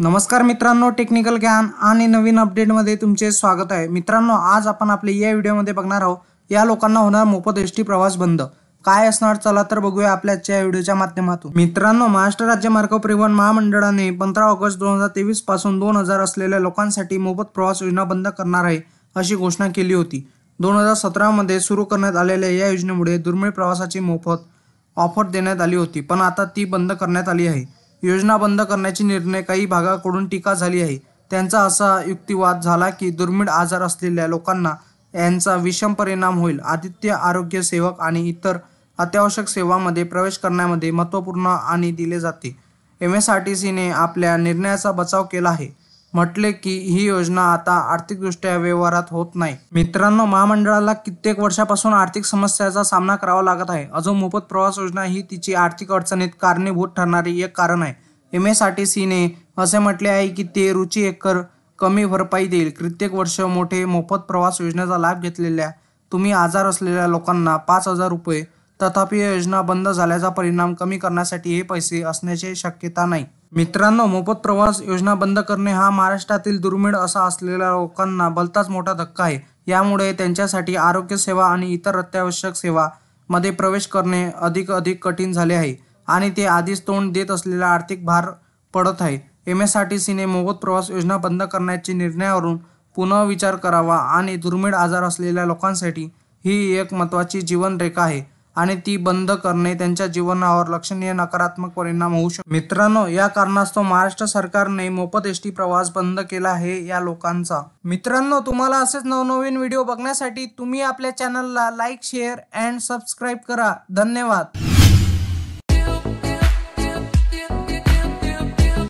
नमस्कार मित्रांनो, टेक्निकल ज्ञान आणि नवीन अपडेटमध्ये तुमचे स्वागत आहे। मित्रांनो, आज आपण आपल्या या व्हिडिओमध्ये बघणार आहोत या लोकांना होणार मोफत एसटी प्रवास बंद काय असणार। चला तर बघूया आपल्या आजच्या व्हिडिओच्या माध्यमातून। मित्रांनो, महाराष्ट्र राज्य मार्ग परिवहन महामंडळाने 15 ऑगस्ट 2023 पासून 2000 असलेल्या लोकांसाठी मोफत प्रवास योजना बंद करणार आहे अशी घोषणा केली होती। 2017 मध्ये सुरू करण्यात आलेल्या या योजनेमुळे दुर्मिळ प्रवासाची मोफत ऑफर देण्यात आली होती, पण आता ती बंद करण्यात आली आहे। योजना बंद करण्याची निर्णय काही भागाकडून टीका झाली आहे। त्यांचा असा युक्तिवाद झाला की दुर्मिळ आजार असलेल्या लोकांना यांचा विषम परिणाम होईल। आदित्य आरोग्य सेवक आणि इतर अत्यावश्यक सेवांमध्ये प्रवेश करण्यामध्ये महत्त्वपूर्ण आणि दिले जाते। एमएसआरटीसीने आपल्या निर्णयाचा बचाव केला आहे, म्हटले की ही योजना आता आर्थिकदृष्ट्या व्यवहारात होत नाही। मित्रांनो, महामंडळाला कित्येक वर्षापासून आर्थिक समस्याचा सामना करावा लागत आहे। अजून मोफत प्रवास योजना ही तिची आर्थिक अडचणीत कारणीभूत ठरणारी एक कारण आहे। एमएसआरटीसीने असे म्हटले आहे की ते रुची एकर कमी भरपाई देईल। कित्येक वर्ष मोठे मोफत प्रवास योजनेचा लाभ घेतलेल्या तुम्ही आजार असलेल्या लोकांना 5000 रुपये, तथापि योजना बंद झाल्याचा परिणाम कमी करण्यासाठी हे पैसे असण्याची शक्यता नाही। मित्रांनो, मोफत प्रवास योजना बंद करणे हा महाराष्ट्रातील दुर्मिळ असा असलेल्या लोकांना भलताच मोठा धक्का आहे। यामुळे त्यांच्यासाठी आरोग्य सेवा आणि इतर अत्यावश्यक सेवा मध्ये प्रवेश करणे अधिक कठीण झाले आहे आणि ते आधीच तोंड देत असलेला आर्थिक भार पडत आहे। एमएसआरटीसीने मोफत प्रवास योजना बंद करण्याच्या निर्णयावरून पुन्हा विचार करावा आणि दुर्मिळ आजार असलेल्या लोकांसाठी ही एक महत्त्वाची जीवनरेखा आहे आणि ती बंद करणे त्यांच्या जीवनावर लक्षणीय नकारात्मक परिणाम होऊ शकतो। मित्रांनो, या कारणास्तव महाराष्ट्र सरकारने मोफत एसटी प्रवास बंद केला आहे या लोकांचा। मित्रांनो, तुम्हाला असेच नवनवीन व्हिडिओ बघण्यासाठी तुम्ही आपल्या चॅनलला लाईक, शेअर अँड सबस्क्राईब करा। धन्यवाद।